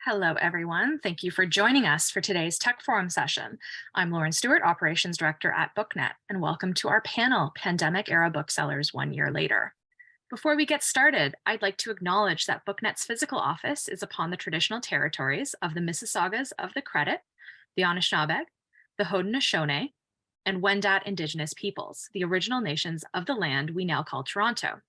Hello, everyone. Thank you for joining us for today's Tech Forum session. I'm Lauren Stewart, Operations Director at BookNet, and welcome to our panel, Pandemic-Era Booksellers 1 Year Later. Before we get started, I'd like to acknowledge that BookNet's physical office is upon the traditional territories of the Mississaugas of the Credit, the Anishinaabe, the Haudenosaunee, and Wendat Indigenous peoples, the original nations of the land we now call Toronto.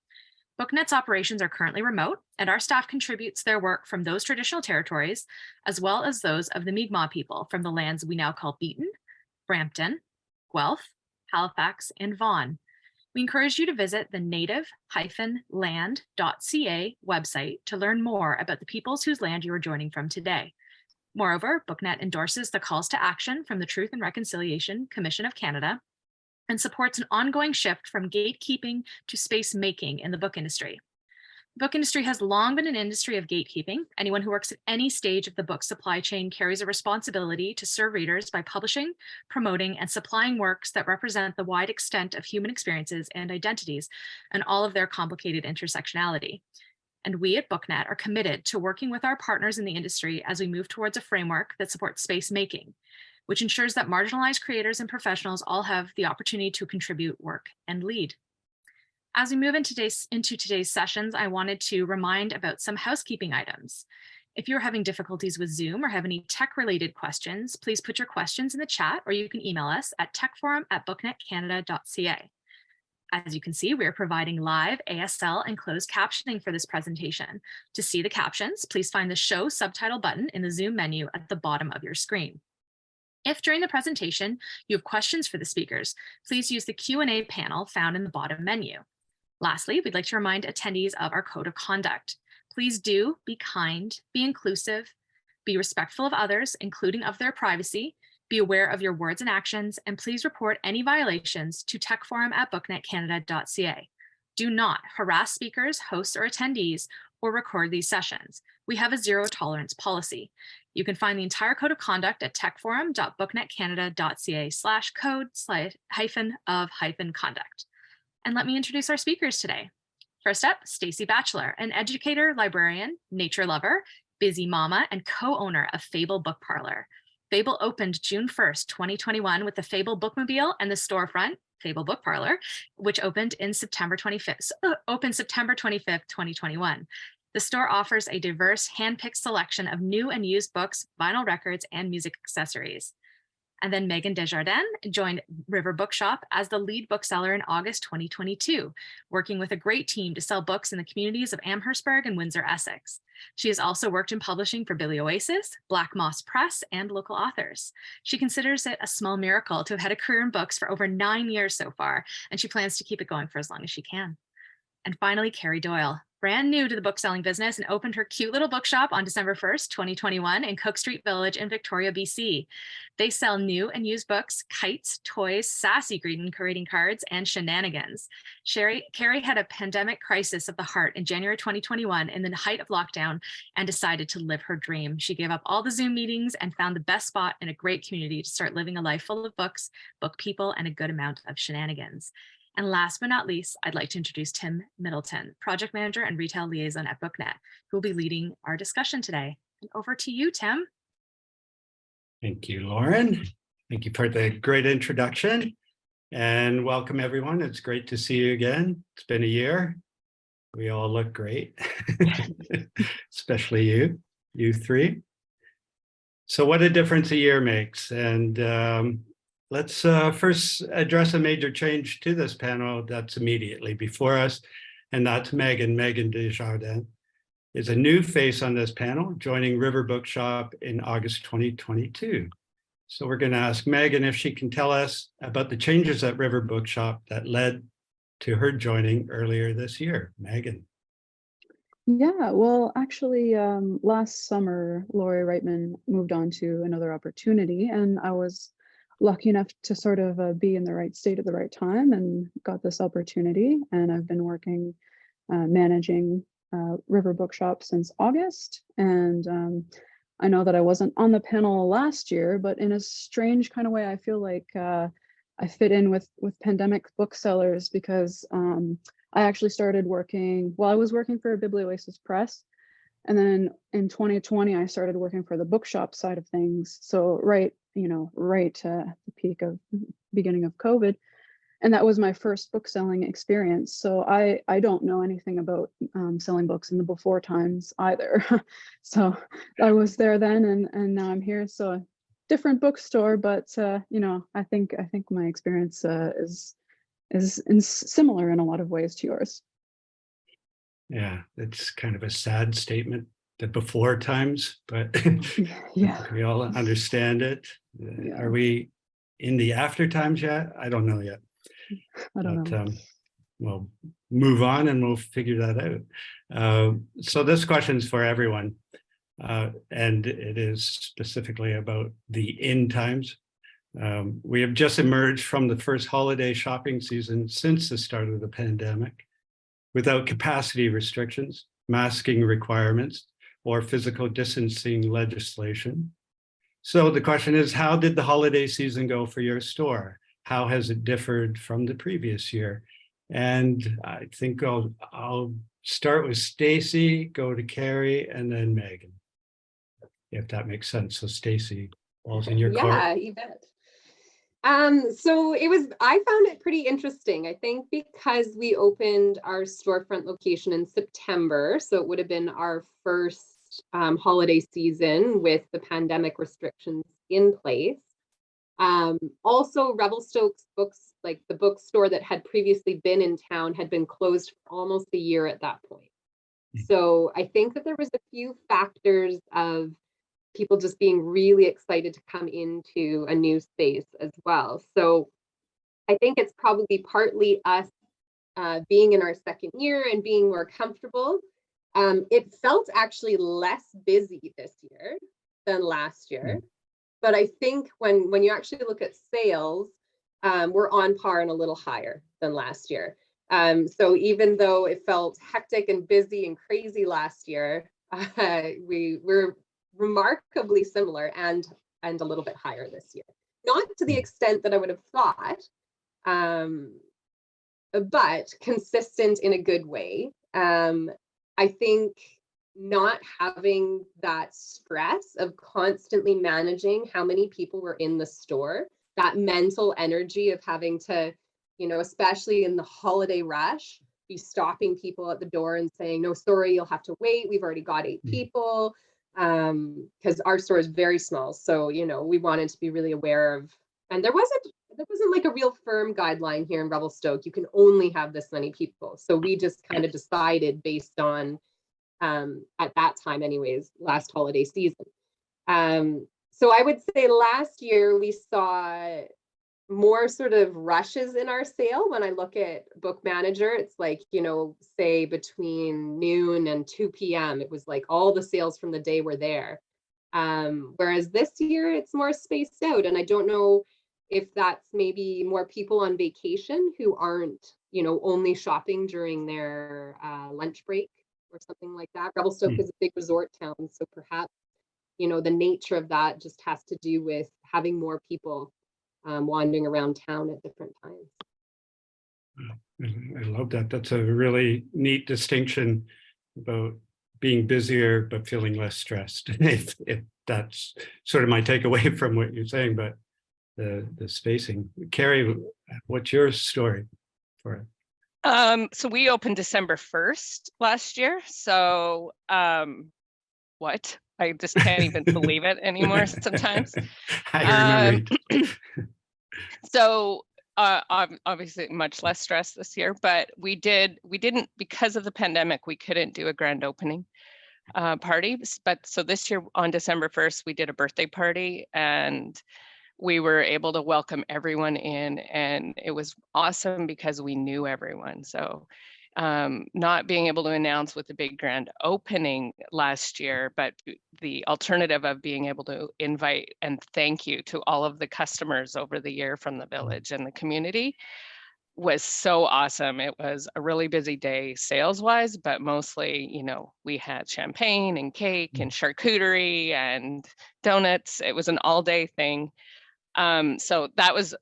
BookNet's operations are currently remote, and our staff contributes their work from those traditional territories, as well as those of the Mi'kmaq people from the lands we now call Beaton, Brampton, Guelph, Halifax, and Vaughan. We encourage you to visit the native-land.ca website to learn more about the peoples whose land you are joining from today. Moreover, BookNet endorses the calls to action from the Truth and Reconciliation Commission of Canada and supports an ongoing shift from gatekeeping to space making in the book industry. The book industry has long been an industry of gatekeeping. Anyone who works at any stage of the book supply chain carries a responsibility to serve readers by publishing, promoting, and supplying works that represent the wide extent of human experiences and identities and all of their complicated intersectionality. And we at BookNet are committed to working with our partners in the industry as we move towards a framework that supports space making, which ensures that marginalized creators and professionals all have the opportunity to contribute, work, and lead. As we move into today's sessions, I wanted to remind about some housekeeping items. If you're having difficulties with Zoom or have any tech-related questions, please put your questions in the chat, or you can email us at techforum@booknetcanada.ca. As you can see, we are providing live ASL and closed captioning for this presentation. To see the captions, please find the Show Subtitle button in the Zoom menu at the bottom of your screen. If during the presentation you have questions for the speakers, please use the Q&A panel found in the bottom menu. Lastly, we'd like to remind attendees of our code of conduct. Please do be kind, be inclusive, be respectful of others, including of their privacy, be aware of your words and actions, and please report any violations to techforum@booknetcanada.ca. Do not harass speakers, hosts, or attendees, or record these sessions. We have a zero tolerance policy. You can find the entire code of conduct at techforum.booknetcanada.ca/code/of-conduct. And let me introduce our speakers today. First up, Stacey Batchelor, an educator, librarian, nature lover, busy mama, and co-owner of Fable Book Parlor. Fable opened June 1st, 2021 with the Fable Bookmobile and the storefront, Fable Book Parlor, which opened September 25th, 2021. The store offers a diverse, hand-picked selection of new and used books, vinyl records, and music accessories. And then Megan Desjardins joined River Bookshop as the lead bookseller in August 2022, working with a great team to sell books in the communities of Amherstburg and Windsor, Essex. She has also worked in publishing for Billy Oasis, Black Moss Press, and local authors. She considers it a small miracle to have had a career in books for over 9 years so far, and she plans to keep it going for as long as she can. And finally, Carrie Doyle, brand new to the bookselling business and opened her cute little bookshop on December 1st, 2021 in Cook Street Village in Victoria, BC. They sell new and used books, kites, toys, sassy greeting cards, and shenanigans. Carrie had a pandemic crisis of the heart in January 2021 in the height of lockdown and decided to live her dream. She gave up all the Zoom meetings and found the best spot in a great community to start living a life full of books, book people, and a good amount of shenanigans. And last but not least, I'd like to introduce Tim Middleton, Project Manager and Retail Liaison at BookNet, who will be leading our discussion today. And over to you, Tim. Thank you, Lauren. Thank you for the great introduction. And welcome, everyone. It's great to see you again. It's been a year. We all look great, especially you three. So what a difference a year makes. And let's first address a major change to this panel that's immediately before us, and that's Megan Desjardins is a new face on this panel, joining River Bookshop in August 2022. So we're going to ask Megan if she can tell us about the changes at River Bookshop that led to her joining earlier this year. Megan. Yeah, well, actually, last summer, Lori Reitman moved on to another opportunity, and I was lucky enough to sort of be in the right state at the right time and got this opportunity. And I've been working, managing River Bookshop since August. And I know that I wasn't on the panel last year, but in a strange kind of way, I feel like I fit in with pandemic booksellers because I actually started working, well, I was working for Billy Oasis Press. And then in 2020, I started working for the bookshop side of things. So right, right at the beginning of COVID. And that was my first book selling experience. So I don't know anything about selling books in the before times either. So I was there then, and now I'm here. So different bookstore, but I think my experience is similar in a lot of ways to yours. Yeah, it's kind of a sad statement, the before times, but Yeah, we all understand it. yeah. Are we in the after times yet? I don't know yet, I don't but know. we'll move on and we'll figure that out. So this question's for everyone, and it is specifically about the end times. We have just emerged from the first holiday shopping season since the start of the pandemic, without capacity restrictions, masking requirements, or physical distancing legislation. So the question is, how did the holiday season go for your store? How has it differed from the previous year? And I think I'll start with Stacy, go to Carrie, and then Megan, if that makes sense. So Stacy, all's in your court. Yeah, you bet. So I found it pretty interesting. I think because we opened our storefront location in September, so it would have been our first holiday season with the pandemic restrictions in place. Also, Revelstoke's books, like the bookstore that had previously been in town, had been closed for almost a year at that point. So I think that there was a few factors of people just being really excited to come into a new space as well. So I think it's probably partly us being in our second year and being more comfortable. It felt actually less busy this year than last year. But I think when you actually look at sales, we're on par and a little higher than last year. So even though it felt hectic and busy and crazy last year, we're remarkably similar and a little bit higher this year. Not to the extent that I would have thought, but consistent in a good way. I think not having that stress of constantly managing how many people were in the store, that mental energy of having to, especially in the holiday rush, be stopping people at the door and saying, no, sorry, you'll have to wait. We've already got 8 people. Because our store is very small. So, we wanted to be really aware of, and there wasn't like a real firm guideline here in Revelstoke. You can only have this many people. So we just kind of decided based on, at that time anyways, last holiday season. So I would say last year we saw more sort of rushes in our sale. When I look at Book Manager, it's like, say between noon and 2 p.m. it was like all the sales from the day were there. Whereas this year it's more spaced out, and I don't know if that's maybe more people on vacation who aren't, only shopping during their lunch break or something like that. Revelstoke is a big resort town, so perhaps, the nature of that just has to do with having more people wandering around town at different times. I love that. That's a really neat distinction about being busier but feeling less stressed. if that's sort of my takeaway from what you're saying, but the spacing. Carrie, what's your story for it? So we opened December 1st last year. So what? I just can't even believe it anymore sometimes. I remember. So obviously much less stress this year, but we didn't, because of the pandemic, we couldn't do a grand opening party. But so this year on December 1st, we did a birthday party and we were able to welcome everyone in, and it was awesome because we knew everyone. So not being able to announce with the big grand opening last year, but the alternative of being able to invite and thank you to all of the customers over the year from the village and the community was so awesome. It was a really busy day sales wise, but mostly, we had champagne and cake and charcuterie and donuts. It was an all day thing. So that was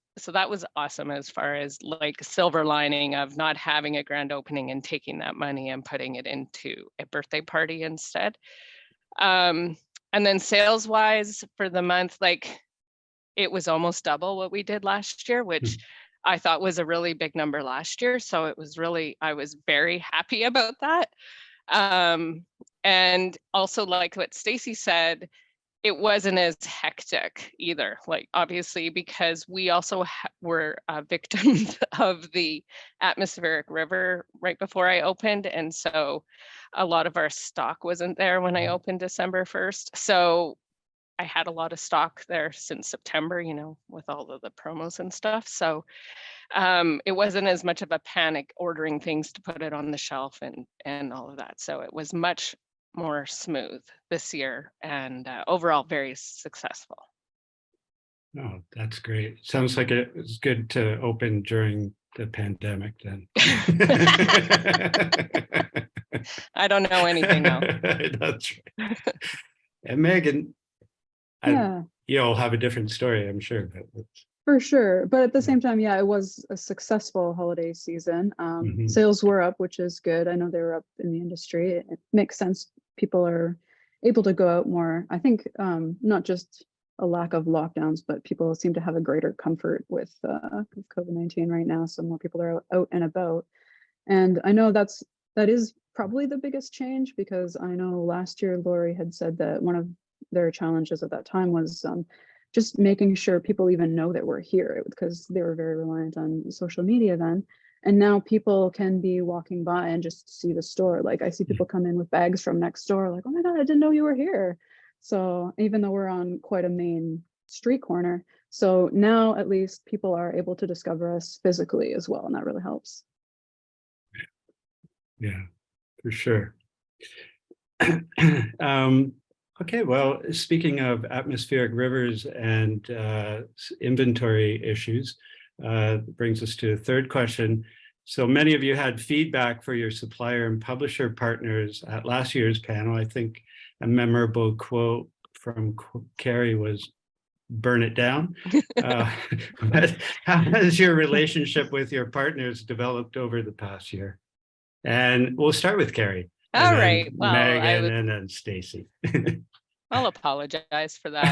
awesome, as far as like silver lining of not having a grand opening and taking that money and putting it into a birthday party instead. And then sales wise for the month, like it was almost double what we did last year, which I thought was a really big number last year. So it was really, I was very happy about that. And also, like what Stacy said, it wasn't as hectic either. Like obviously, because we also were victims of the atmospheric river right before I opened. And so a lot of our stock wasn't there when I opened December 1st. So I had a lot of stock there since September, you know, with all of the promos and stuff. So it wasn't as much of a panic ordering things to put it on the shelf and all of that. So it was much more smooth this year, and overall very successful. Oh, that's great. Sounds like it was good to open during the pandemic then. I don't know anything else. That's right. And Megan, Yeah, you'll have a different story, I'm sure. But for sure. But at the same time, yeah, it was a successful holiday season. Mhm. Sales were up, which is good. I know they were up in the industry. It makes sense. People are able to go out more. I think not just a lack of lockdowns, but people seem to have a greater comfort with COVID-19 right now. So more people are out and about. And I know that is probably the biggest change, because I know last year Lori had said that one of their challenges at that time was just making sure people even know that we're here, because they were very reliant on social media then. And now people can be walking by and just see the store. Like I see people come in with bags from next door, like, oh my God, I didn't know you were here. So even though we're on quite a main street corner, so now at least people are able to discover us physically as well. And that really helps. Yeah, for sure. Okay, well, speaking of atmospheric rivers and inventory issues, brings us to the third question. So many of you had feedback for your supplier and publisher partners at last year's panel. I think a memorable quote from Carrie was, "Burn it down." But how has your relationship with your partners developed over the past year? And we'll start with Carrie. All right. Well, Megan, and then Stacy. I'll apologize for that.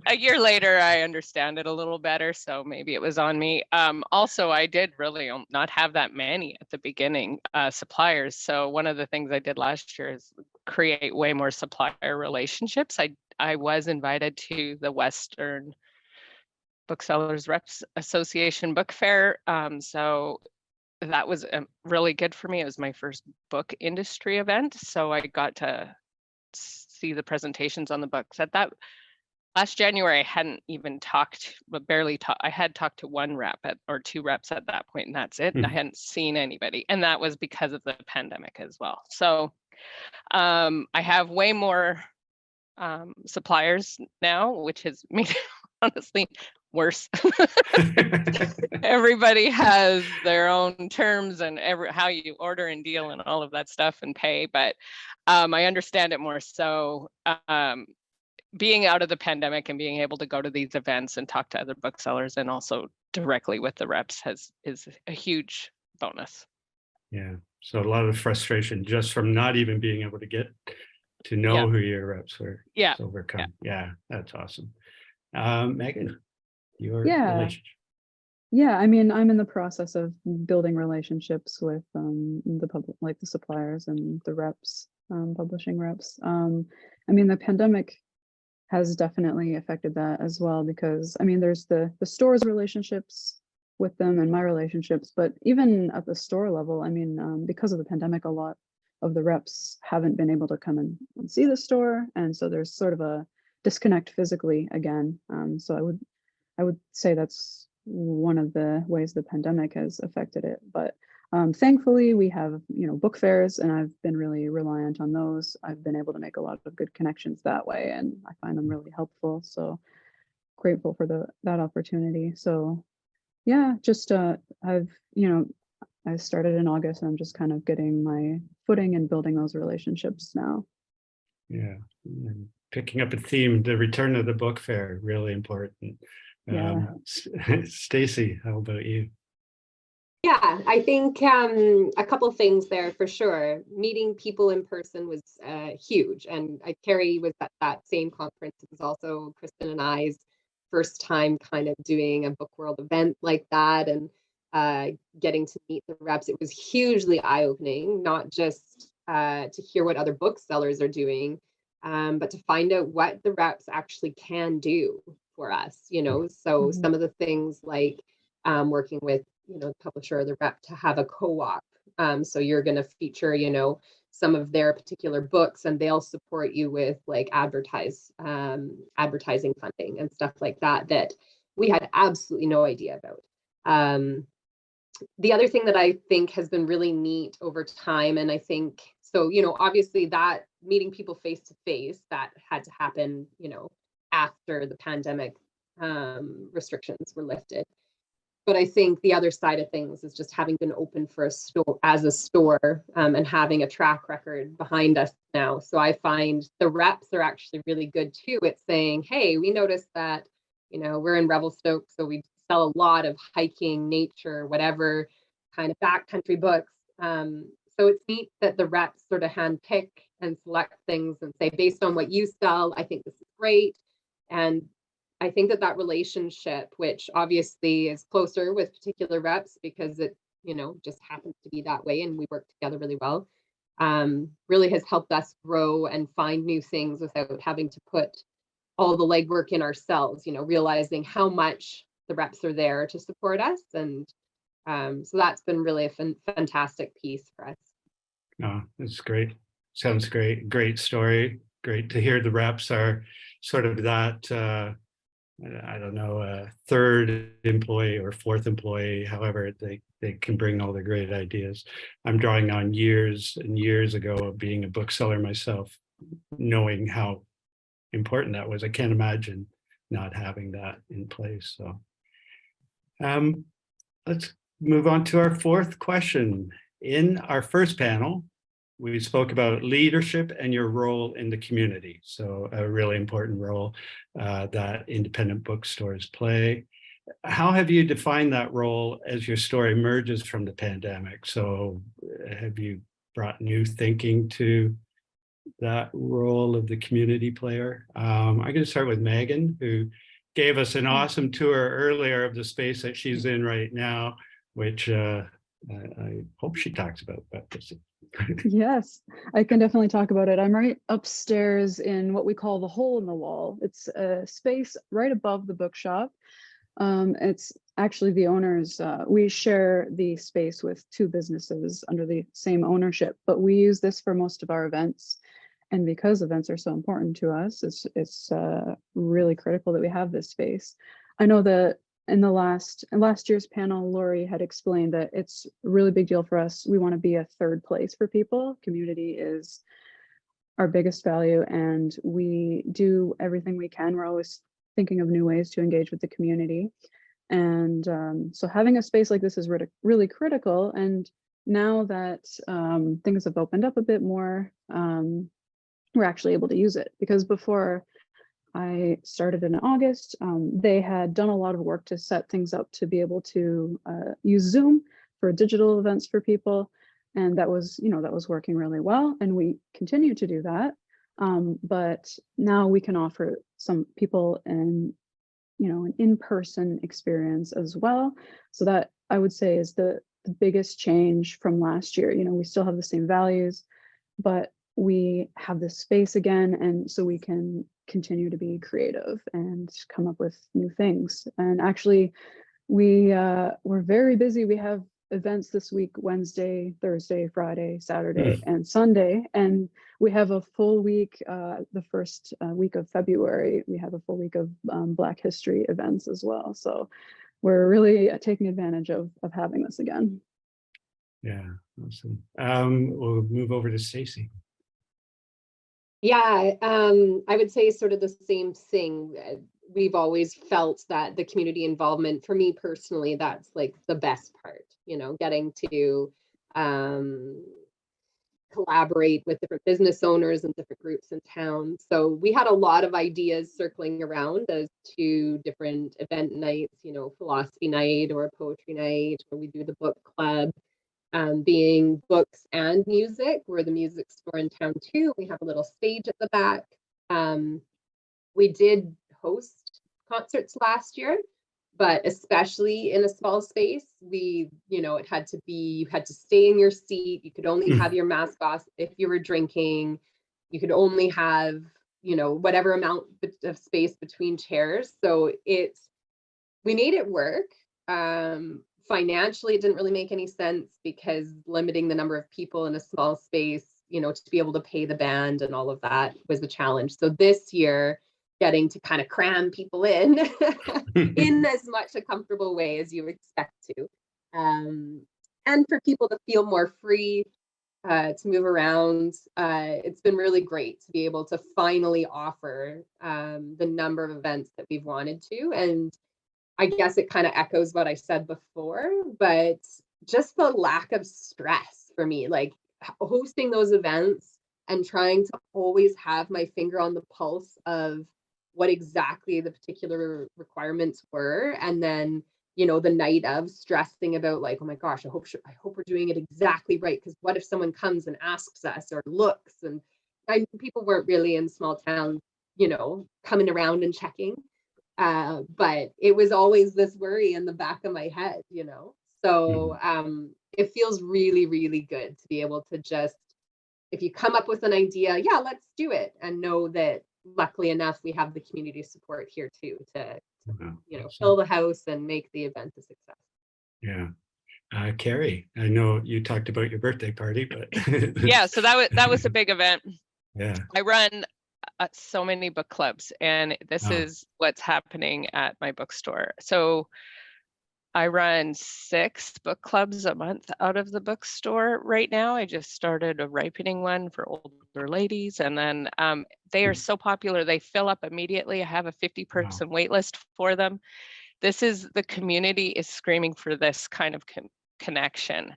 A year later, I understand it a little better, so maybe it was on me. Also, I did really not have that many at the beginning, suppliers. So one of the things I did last year is create way more supplier relationships. I was invited to the Western Booksellers Reps Association Book Fair. So that was really good for me. It was my first book industry event. So I got to see the presentations on the books. At that last January, I hadn't even talked, but barely talked. I had talked to one rep or two reps at that point, and that's it. I hadn't seen anybody. And that was because of the pandemic as well. So I have way more suppliers now, which has made it honestly worse. Everybody has their own terms and how you order and deal and all of that stuff and pay, but I understand it more. So being out of the pandemic and being able to go to these events and talk to other booksellers and also directly with the reps is a huge bonus. Yeah, so a lot of frustration just from not even being able to get to know who your reps were. Yeah. Overcome. Yeah, that's awesome. Megan, your Yeah. relationship. Yeah, I mean, I'm in the process of building relationships with the public, like the suppliers and the reps, publishing reps. I mean, the pandemic has definitely affected that as well, because I mean, there's the store's relationships with them and my relationships, but even at the store level, I mean, because of the pandemic, a lot of the reps haven't been able to come and see the store, and so there's sort of a disconnect physically again. So I would say that's one of the ways the pandemic has affected it. But thankfully, we have, book fairs, and I've been really reliant on those. I've been able to make a lot of good connections that way, and I find them really helpful. So grateful for that opportunity. So yeah, just I started in August, and I'm just kind of getting my footing and building those relationships now. Yeah. And picking up a theme, the return of the book fair, really important. Yeah. Stacy, how about you? Yeah, I think a couple things there for sure. Meeting people in person was huge, and Carrie was at that same conference. It was also Kristen and I's first time kind of doing a book world event like that, and getting to meet the reps. It was hugely eye-opening, not just to hear what other booksellers are doing, but to find out what the reps actually can do for us. So Mhm. some of the things like working with the publisher or the rep to have a co-op. So you're going to feature, some of their particular books, and they'll support you with like advertising funding and stuff like that that we had absolutely no idea about. The other thing that I think has been really neat over time, and I think so, obviously that meeting people face to face, that had to happen, after the pandemic restrictions were lifted. But I think the other side of things is just having been open for a store as a store, and having a track record behind us now. So I find the reps are actually really good too. It's saying, hey, we noticed that, we're in Revelstoke, so we sell a lot of hiking, nature, whatever kind of backcountry books. So it's neat that the reps sort of handpick and select things and say, based on what you sell, I think this is great. And I think that relationship, which obviously is closer with particular reps because it, just happens to be that way and we work together really well, really has helped us grow and find new things without having to put all the legwork in ourselves, realizing how much the reps are there to support us. And so that's been really a fantastic piece for us. Oh, that's great. Sounds great. Great story. Great to hear the reps are sort of that, I don't know, a third employee or fourth employee, however they can bring all the great ideas. I'm drawing on years and years ago of being a bookseller myself, knowing how important that was. I can't imagine not having that in place. So let's move on to our fourth question. In our first panel, we spoke about leadership and your role in the community. So a really important role that independent bookstores play. How have you defined that role as your store emerges from the pandemic? So have you brought new thinking to that role of the community player? I'm going to start with Megan, who gave us an awesome tour earlier of the space that she's in right now, which I hope she talks about this. Yes, I can definitely talk about it. I'm right upstairs in what we call the hole in the wall. It's a space right above the bookshop. It's actually the owners, we share the space with two businesses under the same ownership, but we use this for most of our events. And because events are so important to us, it's really critical that we have this space. I know that in last year's panel, Lori had explained that it's a really big deal for us. We want to be a third place for people. Community is our biggest value, and we do everything we can. We're always thinking of new ways to engage with the community. And so having a space like this is really critical. And now that things have opened up a bit more, we're actually able to use it, because before I started in August, they had done a lot of work to set things up to be able to use Zoom for digital events for people. And that was working really well. And we continue to do that. But now we can offer some people an in-person experience as well. So that, I would say, is the biggest change from last year. We still have the same values, but we have this space again, and so we can continue to be creative and come up with new things. And actually, we're very busy. We have events this week: Wednesday, Thursday, Friday, Saturday, and Sunday. And we have a full week, the first week of February, we have a full week of Black History events as well. So we're really taking advantage of having this again. Yeah, awesome. We'll move over to Stacy. Yeah, I would say sort of the same thing. We've always felt that the community involvement, for me personally, that's like the best part, getting to collaborate with different business owners and different groups in town. So we had a lot of ideas circling around as to different event nights, you know, philosophy night or a poetry night, or we do the book club, being books and music. We're the music store in town too. We have a little stage at the back. We did host concerts last year, but especially in a small space, you know, it had to be, you had to stay in your seat. You could only have your mask off if you were drinking. You could only have, you know, whatever amount of space between chairs. So we made it work. Financially, it didn't really make any sense because limiting the number of people in a small space, you know, to be able to pay the band and all of that was the challenge. So this year, getting to kind of cram people in in as much a comfortable way as you expect to, and for people to feel more free to move around. It's been really great to be able to finally offer the number of events that we've wanted to. And I guess it kind of echoes what I said before, but just the lack of stress for me, like hosting those events and trying to always have my finger on the pulse of what exactly the particular requirements were. And then, you know, the night of stressing about like, oh my gosh, I hope we're doing it exactly right. Because what if someone comes and asks us or looks? And people weren't really in small towns, you know, coming around and checking. But it was always this worry in the back of my head, you know. So it feels really, really good to be able to just, if you come up with an idea, yeah, let's do it. And know that luckily enough, we have the community support here too to you know, fill the house and make the event a success. Yeah. Carrie, I know you talked about your birthday party, but Yeah, so that was a big event. yeah, I run so many book clubs, and this Wow. is what's happening at my bookstore. So I run 6 book clubs a month out of the bookstore right now. I just started a ripening one for older ladies, and then they are so popular, they fill up immediately. I have a 50-person wait list for them. The community is screaming for this kind of connection.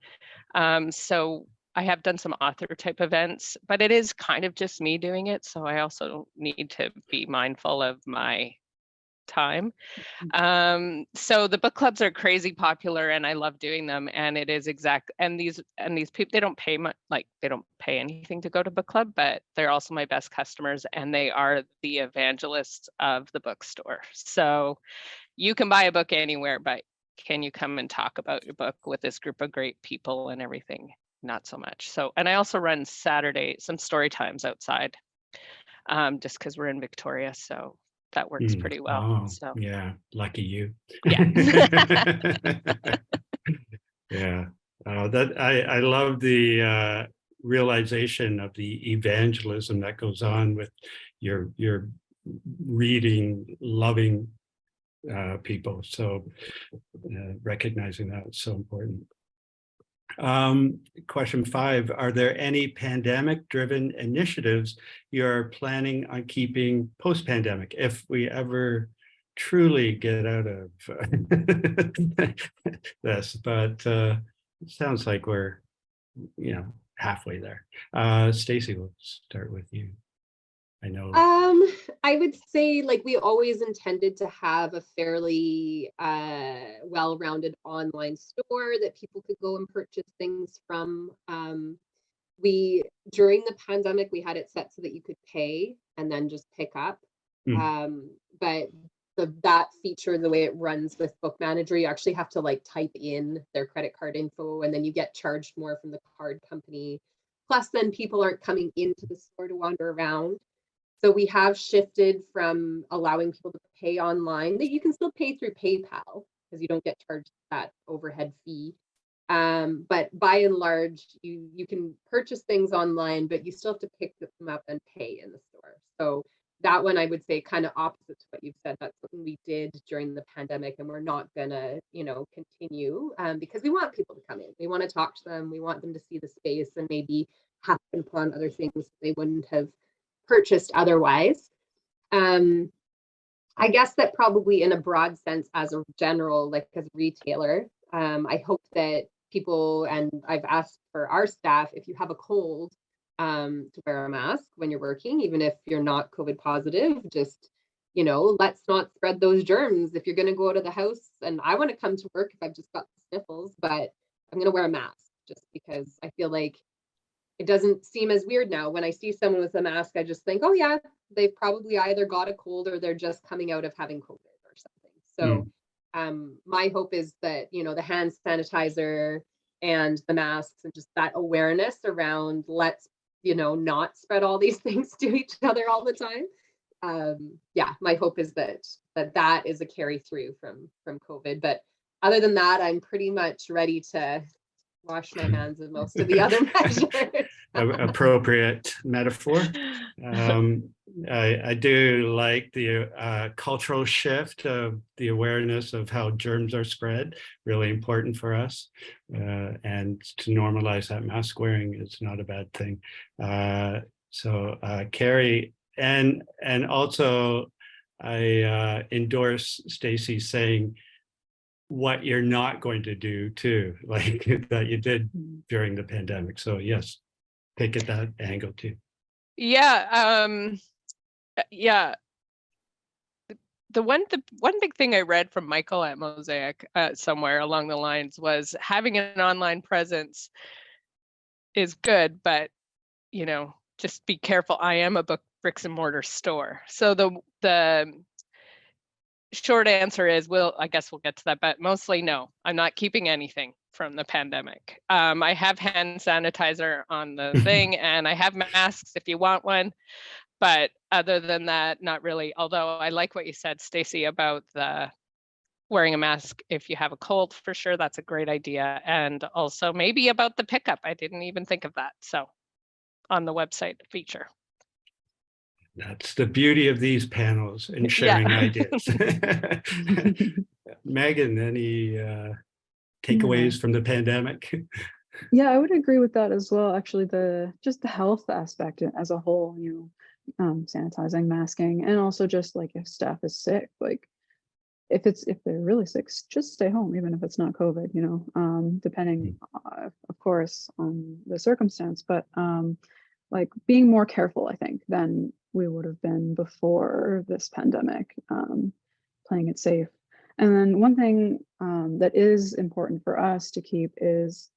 So I have done some author type events, but it is kind of just me doing it. So I also need to be mindful of my time. So the book clubs are crazy popular, and I love doing them. And it is and these people, they don't pay much, like they don't pay anything to go to book club, but they're also my best customers, and they are the evangelists of the bookstore. So you can buy a book anywhere, but can you come and talk about your book with this group of great people and everything? Not so much. So, and I also run some story times outside, just because we're in Victoria. So that works pretty well. Oh, so yeah, lucky you. Yeah. Yeah. That I love the realization of the evangelism that goes on with your reading, loving people. So recognizing that is so important. Question 5, are there any pandemic driven initiatives you're planning on keeping post-pandemic if we ever truly get out of this? But it sounds like we're, you know, halfway there. Stacey, we'll start with you. I know. I would say, like, we always intended to have a fairly well-rounded online store that people could go and purchase things from. During the pandemic, we had it set so that you could pay and then just pick up. But that feature, the way it runs with Book Manager, you actually have to like type in their credit card info, and then you get charged more from the card company. Plus, then people aren't coming into the store to wander around. So we have shifted from allowing people to pay online, that you can still pay through PayPal because you don't get charged that overhead fee. But by and large, you can purchase things online, but you still have to pick them up and pay in the store. So that one, I would say, kind of opposite to what you've said. That's something we did during the pandemic, and we're not gonna, you know, continue because we want people to come in. We want to talk to them. We want them to see the space and maybe happen upon other things they wouldn't have purchased otherwise. I guess that probably in a broad sense, as a general, like as a retailer, I hope that people, and I've asked for our staff, if you have a cold, to wear a mask when you're working, even if you're not COVID positive. Just, you know, let's not spread those germs. If you're going to go out of the house, and I want to come to work if I've just got the sniffles, but I'm going to wear a mask just because I feel like it doesn't seem as weird now. When I see someone with a mask, I just think, oh yeah, they've probably either got a cold or they're just coming out of having COVID or something. So my hope is that, you know, the hand sanitizer and the masks and just that awareness around, let's, you know, not spread all these things to each other all the time. Yeah, my hope is that is a carry through from COVID. But other than that, I'm pretty much ready to wash my hands of most of the other measures. Appropriate metaphor. I do like the cultural shift of the awareness of how germs are spread, really important for us. And to normalize that mask wearing is not a bad thing. So Carrie, and also I endorse Stacey saying what you're not going to do too, like that you did during the pandemic. So yes, take it that angle too. Yeah. Yeah. The one big thing I read from Michael at Mosaic somewhere along the lines was having an online presence is good, but, you know, just be careful. I am a bricks and mortar store. So the short answer is, I guess we'll get to that, but mostly no, I'm not keeping anything from the pandemic. I have hand sanitizer on the thing and I have masks if you want one. But other than that, not really. Although I like what you said, Stacey, about the wearing a mask if you have a cold, for sure. That's a great idea. And also maybe about the pickup. I didn't even think of that. So on the website feature. That's the beauty of these panels and sharing ideas. Megan, any takeaways from the pandemic? Yeah, I would agree with that as well. Actually, just the health aspect as a whole, you know, sanitizing, masking, and also just like if staff is sick, like if they're really sick, just stay home, even if it's not COVID, you know, depending, of course, on the circumstance, but like being more careful, I think, than we would have been before this pandemic, playing it safe. And then one thing that is important for us to keep is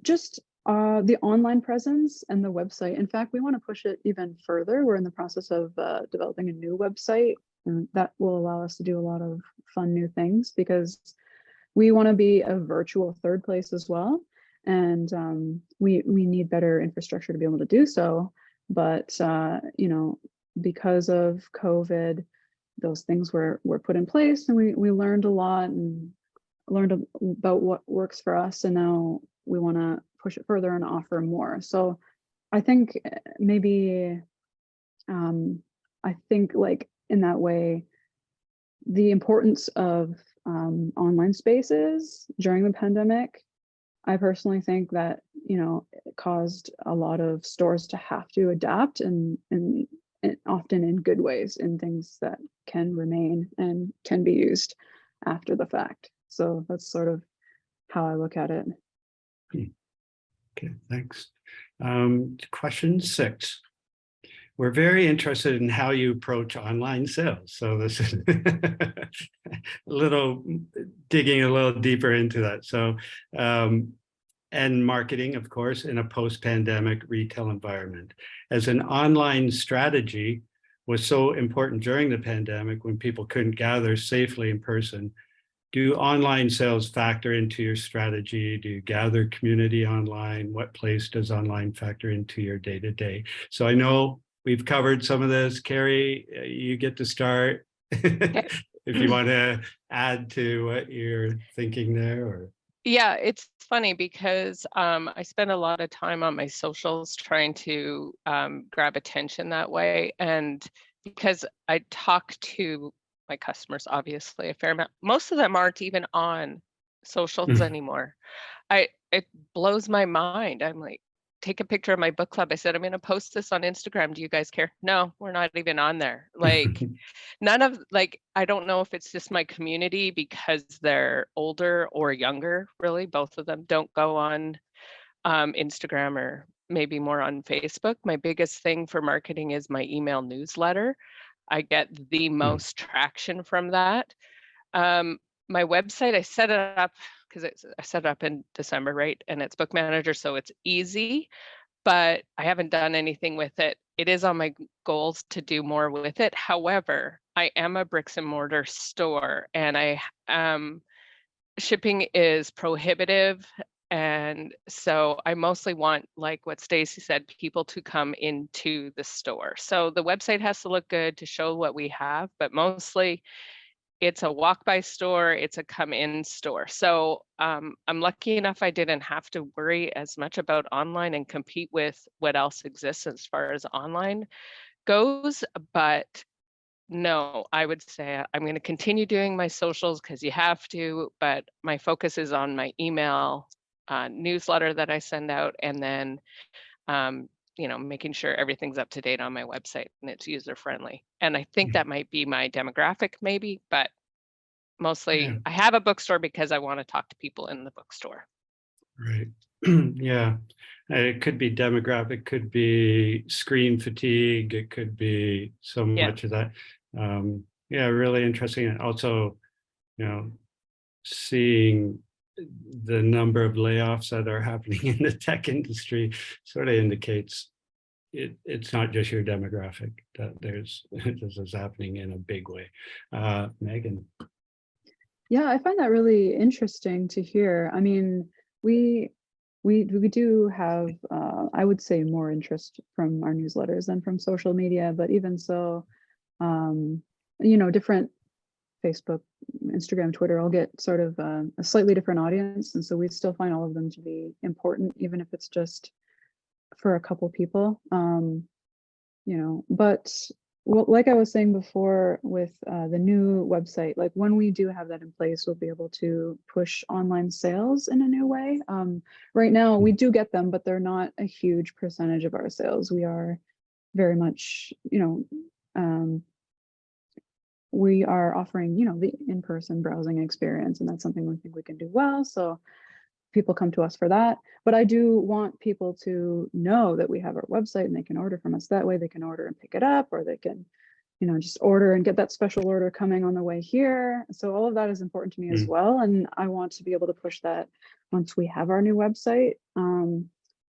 just the online presence and the website. In fact, we want to push it even further. We're in the process of developing a new website, and that will allow us to do a lot of fun new things because we want to be a virtual third place as well. And we need better infrastructure to be able to do so. But, you know, because of COVID, those things were put in place, and we learned a lot and learned about what works for us. And now we want to push it further and offer more. So I think maybe, I think like in that way, the importance of online spaces during the pandemic, I personally think that, you know, it caused a lot of stores to have to adapt and often in good ways, in things that can remain and can be used after the fact. So that's sort of how I look at it. Okay, thanks. Question 6. We're very interested in how you approach online sales. So this is digging a little deeper into that. So, and marketing, of course, in a post-pandemic retail environment. As an online strategy was so important during the pandemic when people couldn't gather safely in person, do online sales factor into your strategy? Do you gather community online? What place does online factor into your day-to-day? So I know we've covered some of this. Carrie, you get to start if you want to add to what you're thinking there. Or yeah, it's funny because I spend a lot of time on my socials trying to grab attention that way. And because I talk to my customers, obviously, a fair amount, most of them aren't even on socials anymore. It blows my mind. I'm like, take a picture of my book club. I said, I'm going to post this on Instagram. Do you guys care? No, we're not even on there. Like none of, like, I don't know if it's just my community because they're older or younger, really. Both of them don't go on Instagram or maybe more on Facebook. My biggest thing for marketing is my email newsletter. I get the most traction from that. My website, I set it up because I set it up in December, right? And it's Book Manager, so it's easy, but I haven't done anything with it. It is on my goals to do more with it. However, I am a bricks and mortar store, and shipping is prohibitive. And so I mostly want, like what Stacy said, people to come into the store. So the website has to look good to show what we have, but mostly it's a walk-by store, it's a come-in store. So I'm lucky enough I didn't have to worry as much about online and compete with what else exists as far as online goes. But no, I would say I'm going to continue doing my socials because you have to, but my focus is on my email newsletter that I send out, and then making sure everything's up to date on my website and it's user friendly. And I think that might be my demographic maybe, but mostly I have a bookstore because I want to talk to people in the bookstore. Right. Yeah. It could be demographic, could be screen fatigue, it could be so much of that. Yeah, really interesting. And also, seeing the number of layoffs that are happening in the tech industry sort of indicates it's not just your demographic, that this is happening in a big way. Megan. Yeah, I find that really interesting to hear. I mean, we do have, I would say, more interest from our newsletters than from social media, but even so, different Facebook, Instagram, Twitter all get sort of a slightly different audience, and so we still find all of them to be important, even if it's just for a couple people. But like I was saying before with the new website, like when we do have that in place, we'll be able to push online sales in a new way. Right now we do get them, but they're not a huge percentage of our sales. We are very much, we are offering, the in-person browsing experience, and that's something we think we can do well. So people come to us for that. But I do want people to know that we have our website and they can order from us that way. They can order and pick it up, or they can, just order and get that special order coming on the way here. So all of that is important to me as well. And I want to be able to push that once we have our new website.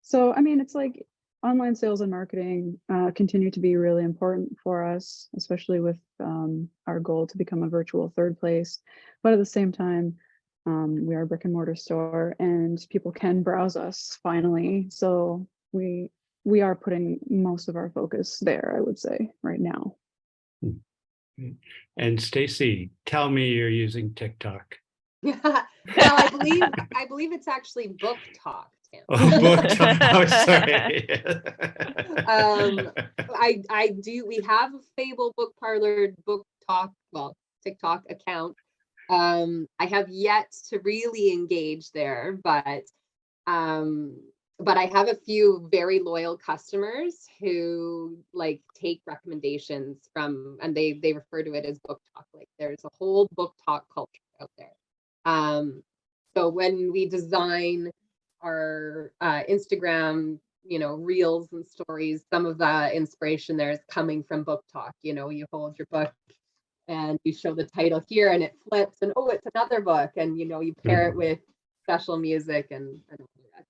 So, I mean, it's like online sales and marketing continue to be really important for us, especially with our goal to become a virtual third place. But at the same time, we are a brick and mortar store, and people can browse us finally. So we are putting most of our focus there, I would say, right now. And Stacy, tell me you're using TikTok. Well, I believe it's actually Book Talk. Oh, Book Talk. Oh, sorry. I do. We have a Fable Book Parlor Book Talk, TikTok account. I have yet to really engage there, but I have a few very loyal customers who take recommendations from, and they refer to it as Book Talk. Like there's a whole Book Talk culture out there. So when we design our Instagram, reels and stories, some of the inspiration there is coming from Book Talk. You hold your book and you show the title here and it flips and it's another book, and you pair it with special music and all the rest.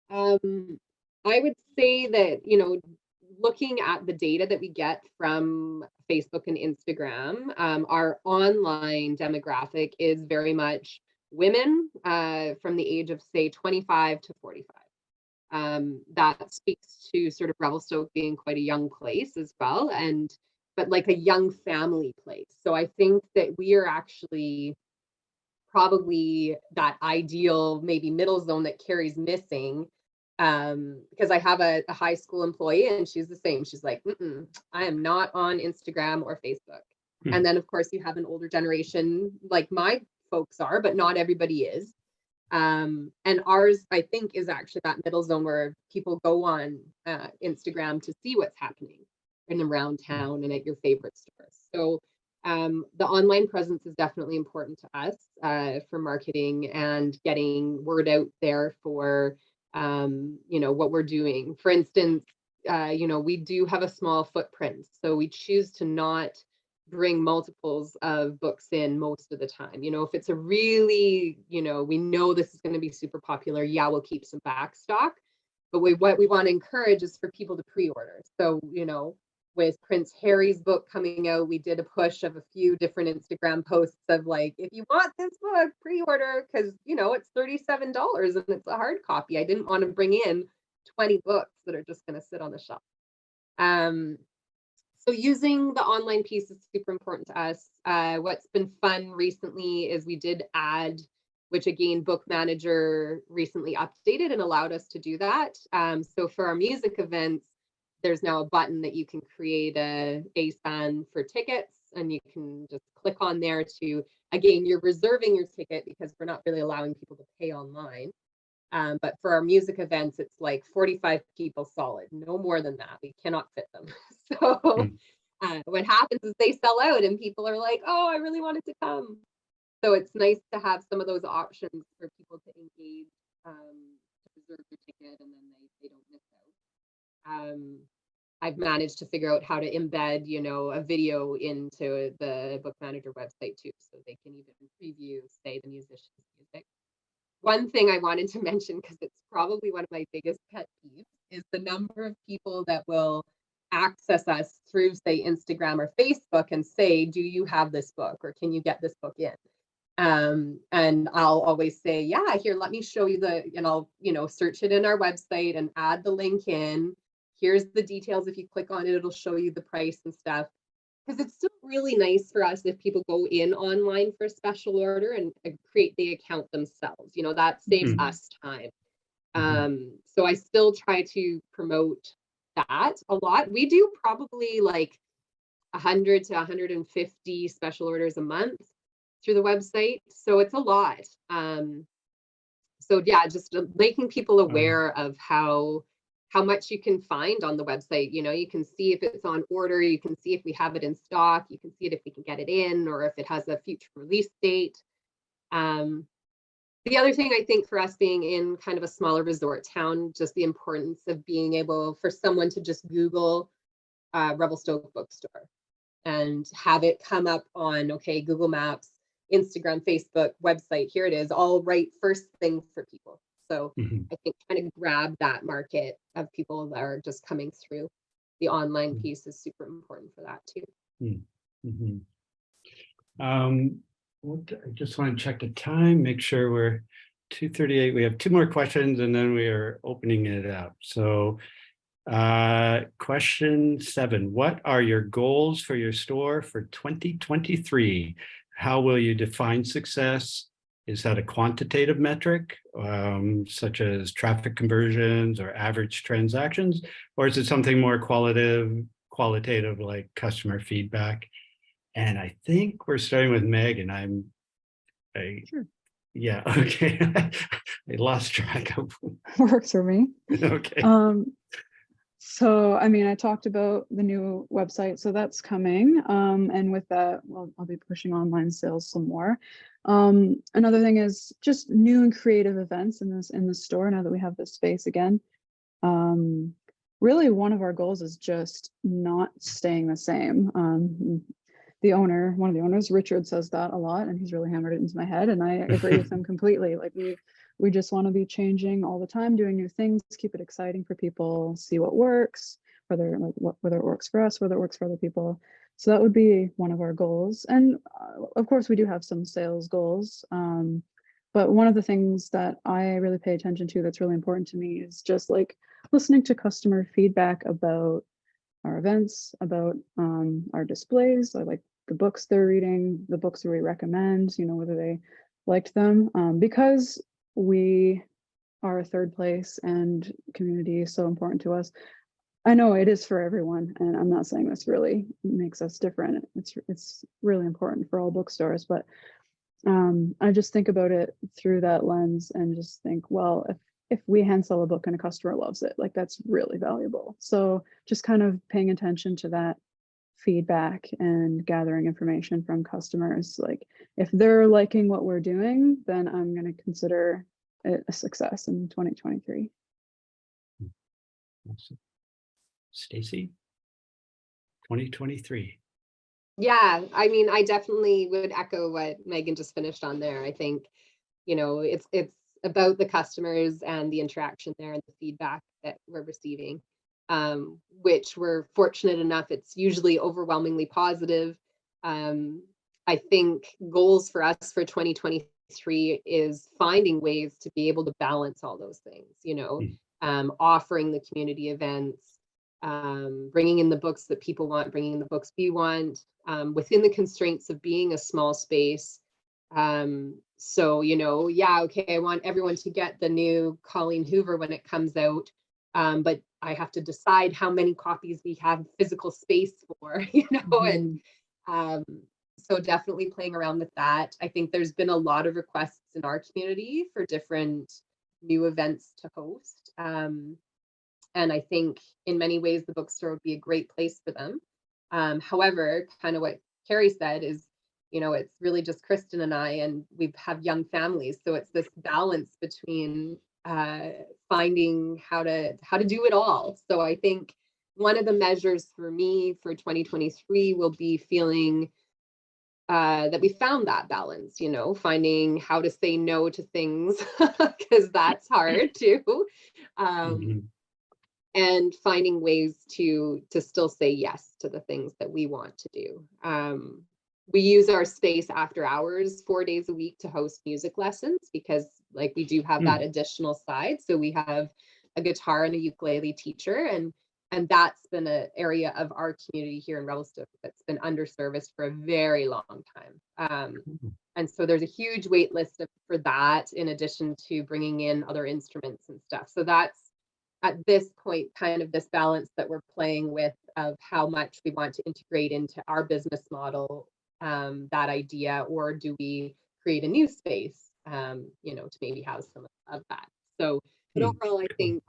So I would say that looking at the data that we get from Facebook and Instagram, our online demographic is very much women from the age of say 25 to 45. That speaks to sort of Revelstoke being quite a young place as well, but like a young family place. So I think that we are actually probably that ideal, maybe middle zone that Carrie's missing. Because I have a high school employee and she's the same. She's like, I am not on Instagram or Facebook. And then of course you have an older generation like my folks are, but not everybody is. And ours, I think, is actually that middle zone where people go on Instagram to see what's happening in and around town and at your favorite stores. So the online presence is definitely important to us for marketing and getting word out there for you know, what we're doing. For instance, you know, we do have a small footprint, so we choose to not bring multiples of books in most of the time. You know, if it's a really, you know, we know this is going to be super popular, yeah, we'll keep some back stock. But what we want to encourage is for people to pre-order. So, you know, with Prince Harry's book coming out, we did a push of a few different Instagram posts of like, if you want this book, pre-order, because, you know, it's $37 and it's a hard copy. I didn't want to bring in 20 books that are just going to sit on the shelf. So using the online piece is super important to us. What's been fun recently is we did add, which again, Book Manager recently updated and allowed us to do that. So for our music events, there's now a button that you can create a ASAN for tickets, and you can just click on there to, again, you're reserving your ticket because we're not really allowing people to pay online. But for our music events, it's like 45 people solid, no more than that. We cannot fit them. So what happens is they sell out and people are like, oh, I really wanted to come. So it's nice to have some of those options for people to engage, to reserve their ticket, and then they don't miss out. I've managed to figure out how to embed, you know, a video into the Book Manager website too, so they can even preview, say, the musician's music. One thing I wanted to mention, because it's probably one of my biggest pet peeves, is the number of people that will access us through, say, Instagram or Facebook and say, do you have this book, or can you get this book in? And I'll always say, yeah, here, let me show you and I'll, you know, search it in our website and add the link in. Here's the details. If you click on it, it'll show you the price and stuff. Because it's still really nice for us if people go in online for a special order and create the account themselves. You know, that saves us time. So I still try to promote that a lot. We do probably like 100 to 150 special orders a month through the website. So it's a lot. So yeah, just making people aware of how much you can find on the website. You know, you can see if it's on order, you can see if we have it in stock, you can see it if we can get it in, or if it has a future release date. The other thing I think for us being in kind of a smaller resort town, just the importance of being able for someone to just Google Revelstoke Bookstore and have it come up on, okay, Google Maps, Instagram, Facebook, website, here it is, all right first thing for people. So I think trying to grab that market of people that are just coming through the online piece is super important for that too. I just want to check the time, make sure we're 2:38. We have two more questions and then we are opening it up. So question 7, what are your goals for your store for 2023? How will you define success? Is that a quantitative metric, such as traffic conversions or average transactions, or is it something more qualitative like customer feedback? And I think we're starting with Meg, and Sure. Yeah, okay. I lost track of. Works for me. Okay. So, I mean, I talked about the new website, so that's coming. And with that, well, I'll be pushing online sales some more. Another thing is just new and creative events in the store now that we have this space again. Really, one of our goals is just not staying the same. One of the owners, Richard, says that a lot, and he's really hammered it into my head, and I agree with him completely. Like we just want to be changing all the time, doing new things, keep it exciting for people, see what works, whether it works for us, whether it works for other people. So that would be one of our goals. And of course, we do have some sales goals. But one of the things that I really pay attention to that's really important to me is just like listening to customer feedback about our events, about our displays, like the books they're reading, the books that we recommend, you know, whether they liked them, because we are a third place and community is so important to us. I know it is for everyone, and I'm not saying this really makes us different. It's really important for all bookstores, but I just think about it through that lens and just think, well, if we hand sell a book and a customer loves it, like that's really valuable. So just kind of paying attention to that feedback and gathering information from customers. Like if they're liking what we're doing, then I'm going to consider it a success in 2023. Awesome. Stacy, 2023. Yeah, I mean, I definitely would echo what Megan just finished on there. I think, it's about the customers and the interaction there and the feedback that we're receiving, which we're fortunate enough, it's usually overwhelmingly positive. I think goals for us for 2023 is finding ways to be able to balance all those things, offering the community events, bringing in the books that people want, bringing in the books we want, within the constraints of being a small space. So, yeah, okay, I want everyone to get the new Colleen Hoover when it comes out, but I have to decide how many copies we have physical space for, and so definitely playing around with that. I think there's been a lot of requests in our community for different new events to host. And I think in many ways, the bookstore would be a great place for them. However, kind of what Carrie said is, it's really just Kristen and I, and we have young families. So it's this balance between finding how to do it all. So I think one of the measures for me for 2023 will be feeling that we found that balance, finding how to say no to things, because that's hard too. And finding ways to still say yes to the things that we want to do. We use our space after hours 4 days a week to host music lessons, because we do have that additional side. So we have a guitar and a ukulele teacher, and that's been an area of our community here in Revelstoke that's been underserviced for a very long time. And so there's a huge wait list for that, in addition to bringing in other instruments and stuff. So that's, at this point, kind of this balance that we're playing with of how much we want to integrate into our business model, that idea, or do we create a new space, to maybe house some of that. So, but overall, I think,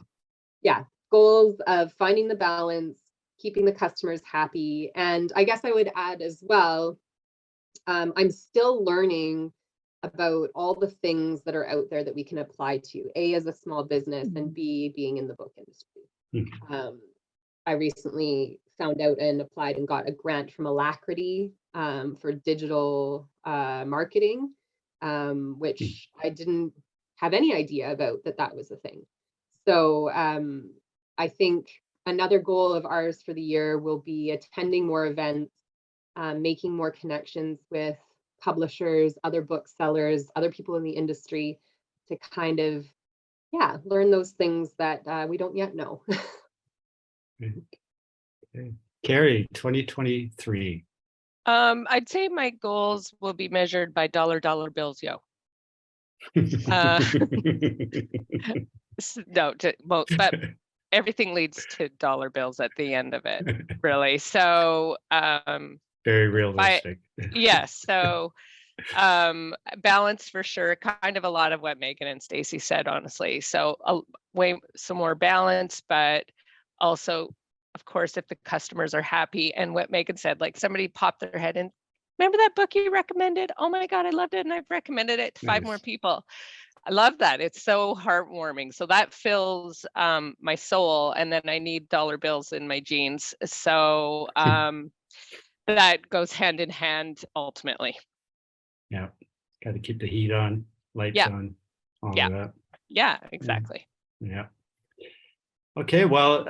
yeah, goals of finding the balance, keeping the customers happy. And I guess I would add as well, I'm still learning about all the things that are out there that we can apply to, A, as a small business, and B, being in the book industry. I recently found out and applied and got a grant from Alacrity for digital marketing, which I didn't have any idea about that was a thing. So I think another goal of ours for the year will be attending more events, making more connections with publishers, other booksellers, other people in the industry, to kind of, learn those things that we don't yet know. Okay. Carrie, 2023. I'd say my goals will be measured by dollar bills, yo. No, but everything leads to dollar bills at the end of it, really. So very realistic. So balance for sure, kind of a lot of what Megan and Stacy said, honestly. So some more balance, but also, of course, if the customers are happy, and what Megan said, somebody popped their head in, remember that book you recommended? Oh my God, I loved it, and I've recommended it to 5 more people. I love that. It's so heartwarming. So that fills my soul, and then I need dollar bills in my jeans. So that goes hand in hand ultimately. Yeah, got to keep the heat on, lights on, all of that. Yeah, exactly. Yeah. Okay, well,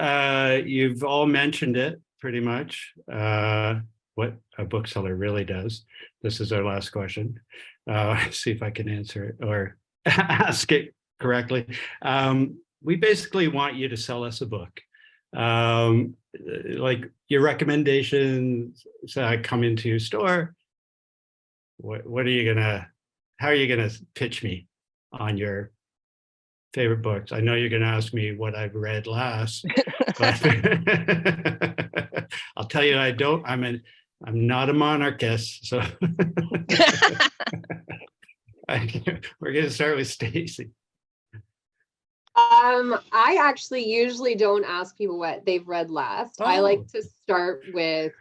you've all mentioned it pretty much, what a bookseller really does. This is our last question. See if I can answer it or ask it correctly. We basically want you to sell us a book. Like your recommendations, so I come into your store. What are you how are you gonna pitch me on your favorite books? I know you're gonna ask me what I've read last, but I'll tell you I'm not a monarchist, so we're gonna start with Stacy. I actually usually don't ask people what they've read last. I like to start with,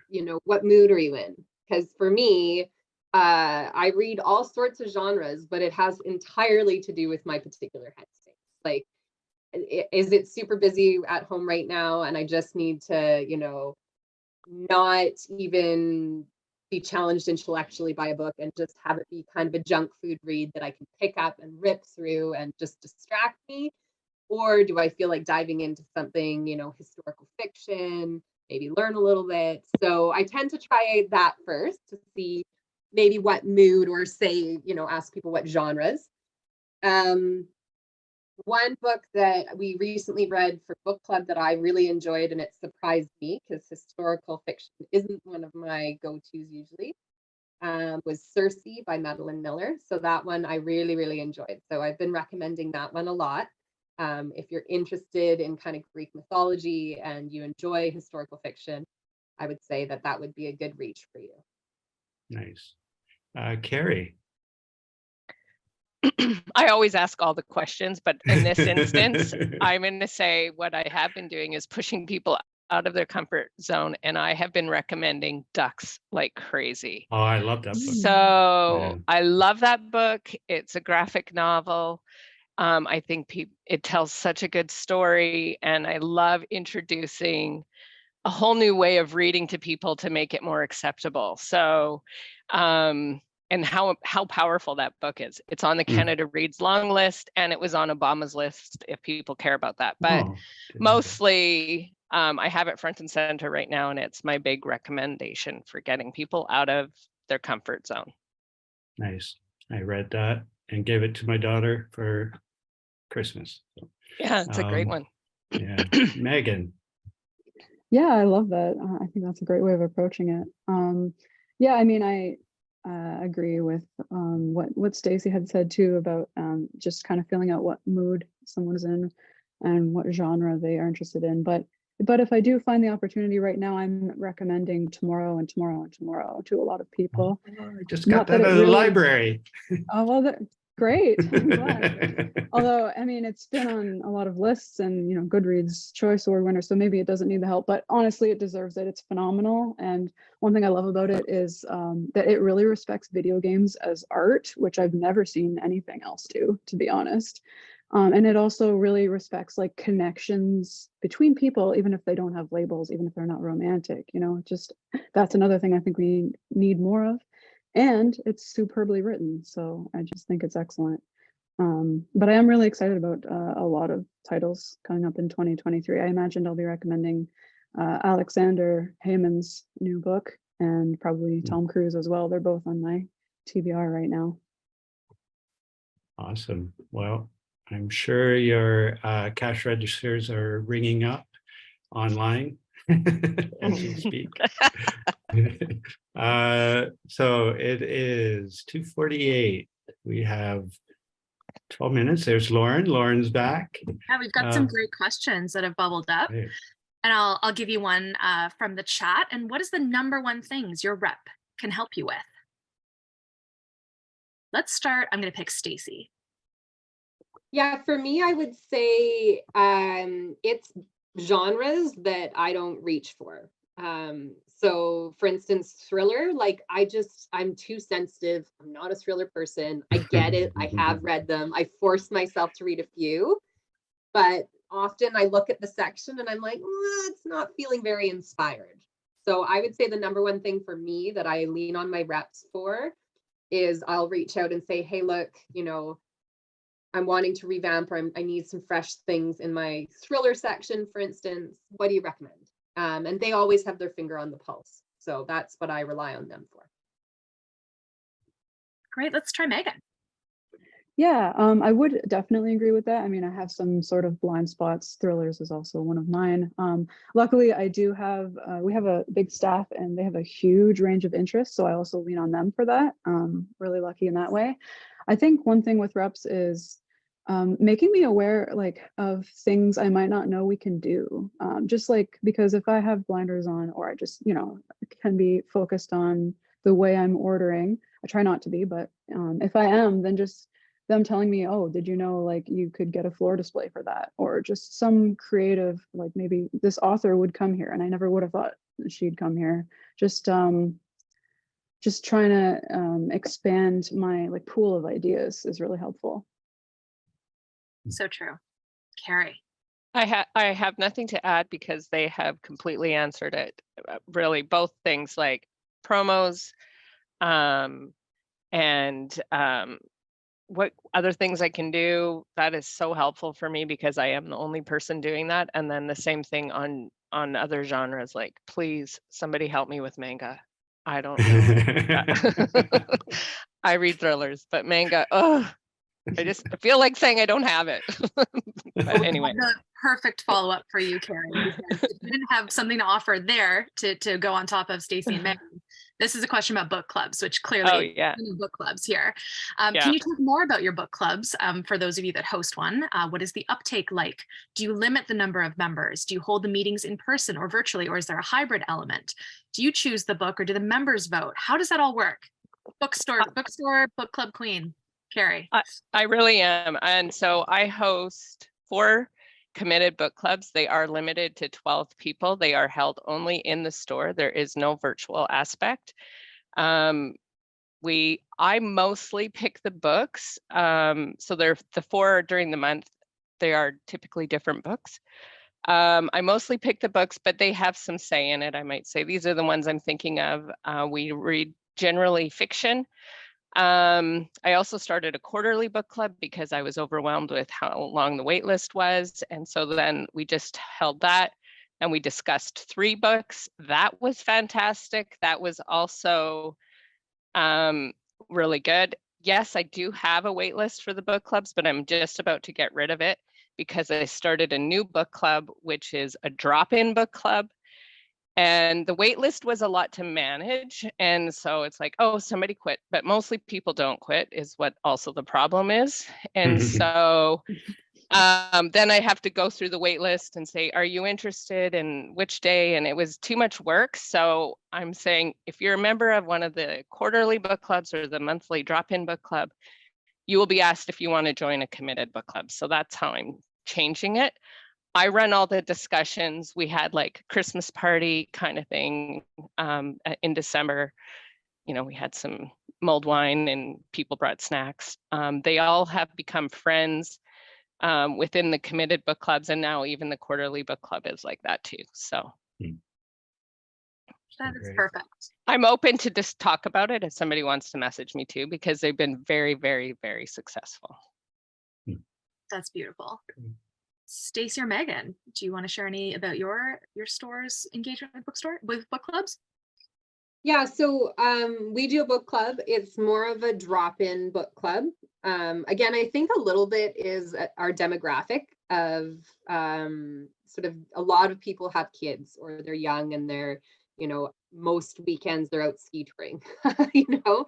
what mood are you in? Because for me, I read all sorts of genres, but it has entirely to do with my particular headspace. is it super busy at home right now and I just need to, you know, not even be challenged intellectually by a book and just have it be kind of a junk food read that I can pick up and rip through and just distract me? Or do I feel like diving into something, you know, historical fiction, maybe learn a little bit? So I tend to try that first to see maybe what mood, or say, you know, ask people what genres. One book that we recently read for book club that I really enjoyed, and it surprised me because historical fiction isn't one of my go-tos usually, was Circe by Madeline Miller. So that one I really, really enjoyed. So I've been recommending that one a lot. If you're interested in kind of Greek mythology and you enjoy historical fiction, I would say that that would be a good reach for you. Nice. Carrie. I always ask all the questions, but in this instance, I'm going to say what I have been doing is pushing people out of their comfort zone, and I have been recommending Ducks like crazy. Oh, I love that book. So I love that book. It's a graphic novel. I think it tells such a good story, and I love introducing a whole new way of reading to people to make it more acceptable. So, and how powerful that book is. It's on the Canada Reads long list, and it was on Obama's list if people care about that. But mostly, I have it front and center right now, and it's my big recommendation for getting people out of their comfort zone. Nice. I read that and gave it to my daughter for Christmas. So, yeah, it's a great one. Yeah. Megan. Yeah, I love that. I think that's a great way of approaching it. Yeah, I mean, I agree with what Stacey had said too about just kind of feeling out what mood someone's in and what genre they are interested in. But if I do find the opportunity right now, I'm recommending Tomorrow and Tomorrow and Tomorrow to a lot of people. I just got that at the library. Oh, well, great. I'm glad. Although, I mean, it's been on a lot of lists and, you know, Goodreads Choice Award winner, so maybe it doesn't need the help, but honestly, it deserves it. It's phenomenal. And one thing I love about it is that it really respects video games as art, which I've never seen anything else to be honest. And it also really respects like connections between people, even if they don't have labels, even if they're not romantic, you know, just that's another thing I think we need more of. And it's superbly written, so I just think it's excellent. But I am really excited about a lot of titles coming up in 2023. I imagined I'll be recommending Alexander Heyman's new book and probably Tom Cruise as well. They're both on my TBR right now. Awesome. Well, I'm sure your cash registers are ringing up online as you speak. So it is 2:48. We have 12 minutes. There's Lauren. Lauren's back. Yeah, we've got some great questions that have bubbled up. Great. And I'll give you one from the chat. And what is the number one things your rep can help you with? Let's start. I'm going to pick Stacey. Yeah, for me, I would say it's genres that I don't reach for. So for instance, thriller, like I'm too sensitive. I'm not a thriller person. I get it. I have read them. I forced myself to read a few, but often I look at the section and I'm like, it's not feeling very inspired. So I would say the number one thing for me that I lean on my reps for is I'll reach out and say, hey, look, you know, I'm wanting to revamp, or I need some fresh things in my thriller section, for instance. What do you recommend? And they always have their finger on the pulse. So that's what I rely on them for. Great. Let's try Megan. Yeah, I would definitely agree with that. I mean, I have some sort of blind spots. Thrillers is also one of mine. Luckily, I do have, we have a big staff and they have a huge range of interests. So I also lean on them for that. Really lucky in that way. I think one thing with reps is making me aware of things I might not know we can do. Just like, because if I have blinders on, or I just, can be focused on the way I'm ordering, I try not to be, but if I am, then just them telling me, oh, did you know, you could get a floor display for that, or just some creative, maybe this author would come here and I never would have thought she'd come here. Just trying to expand my pool of ideas is really helpful. So true. Carrie. I have nothing to add because they have completely answered it. Really, both things like promos, and what other things I can do. That is so helpful for me because I am the only person doing that. And then the same thing on other genres, like, please, somebody help me with manga. I don't know. I read thrillers, but manga, oh, I feel like saying I don't have it. But anyway. The perfect follow-up for you, Carrie, because if you didn't have something to offer there to go on top of Stacey and Megan, this is a question about book clubs, which clearly, oh yeah, book clubs here. Yeah. Can you talk more about your book clubs for those of you that host one? What is the uptake like? Do you limit the number of members? Do you hold the meetings in person or virtually, or is there a hybrid element? Do you choose the book or do the members vote? How does that all work? Bookstore, book club queen, Carrie. I really am. And so I host 4 committed book clubs. They are limited to 12 people. They are held only in the store. There is no virtual aspect. I mostly pick the books. So they're the 4 during the month. They are typically different books. I mostly pick the books, but they have some say in it. I might say these are the ones I'm thinking of. We read generally fiction. I also started a quarterly book club because I was overwhelmed with how long the wait list was. And so then we just held that and we discussed 3 books. That was fantastic. That was also really good. Yes, I do have a wait list for the book clubs, but I'm just about to get rid of it because I started a new book club, which is a drop-in book club. And the wait list was a lot to manage. And so it's like, oh, somebody quit, but mostly people don't quit is what also the problem is. And so then I have to go through the wait list and say, are you interested in which day? And it was too much work. So I'm saying, if you're a member of one of the quarterly book clubs or the monthly drop-in book club, you will be asked if you want to join a committed book club. So that's how I'm changing it. I run all the discussions. We had like Christmas party kind of thing in December. You know, we had some mulled wine and people brought snacks. They all have become friends within the committed book clubs. And now even the quarterly book club is like that too. So that is perfect. I'm open to just talk about it if somebody wants to message me too, because they've been very, very, very successful. That's beautiful. Stacey or Megan, do you want to share any about your store's engagement with book clubs? Yeah, so we do a book club. It's more of a drop-in book club. Again, I think a little bit is our demographic of sort of a lot of people have kids or they're young and they're, you know, most weekends they're out ski touring, you know.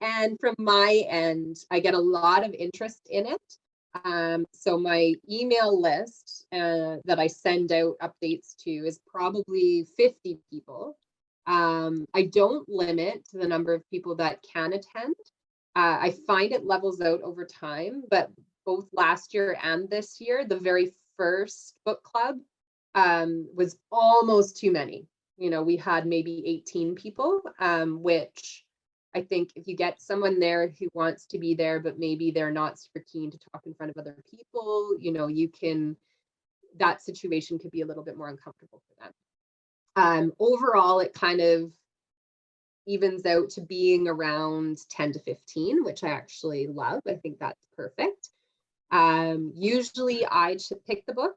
And from my end, I get a lot of interest in it. So my email list that I send out updates to is probably 50 people. I don't limit the number of people that can attend. I find it levels out over time, but both last year and this year, the very first book club was almost too many. You know, we had maybe 18 people, which I think if you get someone there who wants to be there, but maybe they're not super keen to talk in front of other people, you know, that situation could be a little bit more uncomfortable for them. Overall, it kind of evens out to being around 10 to 15, which I actually love. I think that's perfect. Usually I should pick the book.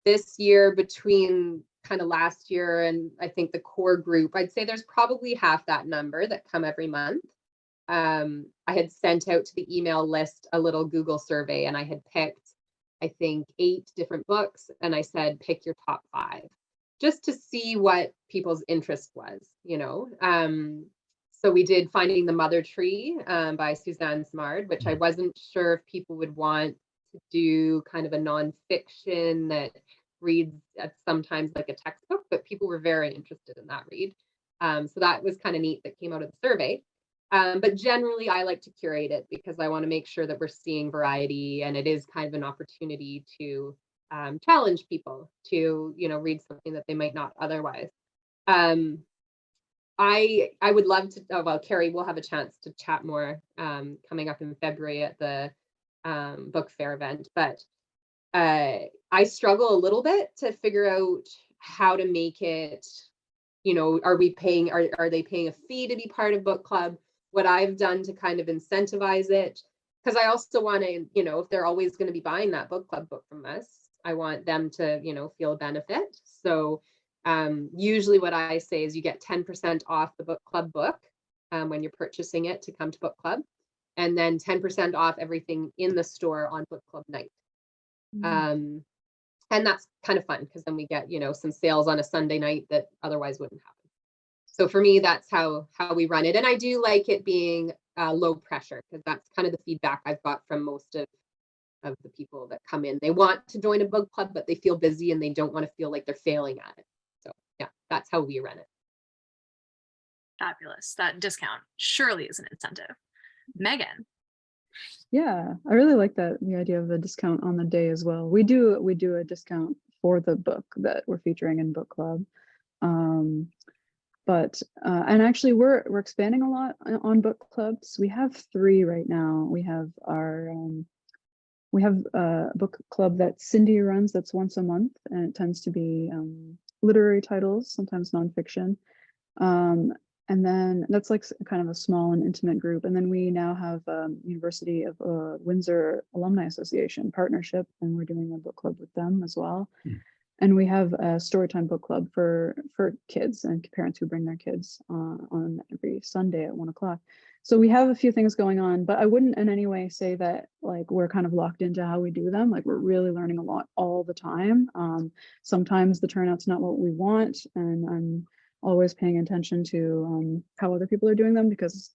This year, between kind of last year and I think the core group, I'd say there's probably half that number that come every month. I had sent out to the email list a little Google survey and I had picked, I think, 8 different books. And I said, pick your top 5 just to see what people's interest was, you know. So we did Finding the Mother Tree by Suzanne Simard, which I wasn't sure if people would want to do kind of a nonfiction that reads sometimes like a textbook, but people were very interested in that read. So that was kind of neat that came out of the survey. But generally I like to curate it because I want to make sure that we're seeing variety and it is kind of an opportunity to challenge people to, you know, read something that they might not otherwise. I would love to, oh, well, Carrie, we'll have a chance to chat more coming up in February at the book fair event, but I struggle a little bit to figure out how to make it, are they paying a fee to be part of book club? What I've done to kind of incentivize it, because I also want to, if they're always going to be buying that book club book from us, I want them to, feel a benefit. So usually what I say is you get 10% off the book club book when you're purchasing it to come to book club, and then 10% off everything in the store on book club night. And that's kind of fun because then we get, some sales on a Sunday night that otherwise wouldn't happen. So for me, that's how we run it. And I do like it being low pressure, because that's kind of the feedback I've got from most of the people that come in. They want to join a book club, but they feel busy and they don't want to feel like they're failing at it. So yeah, that's how we run it. Fabulous. That discount surely is an incentive. Megan. Yeah, I really like the idea of a discount on the day as well. We do a discount for the book that we're featuring in book club. But and actually we're expanding a lot on book clubs. We have 3 right now. We have our a book club that Cindy runs that's once a month, and it tends to be literary titles, sometimes nonfiction. And then that's like kind of a small and intimate group. And then we now have University of Windsor Alumni Association partnership, and we're doing a book club with them as well. And we have a storytime book club for kids and parents who bring their kids on every Sunday at 1 o'clock. So we have a few things going on, but I wouldn't in any way say that like we're kind of locked into how we do them. Like we're really learning a lot all the time. Sometimes the turnout's not what we want, and I'm always paying attention to how other people are doing them, because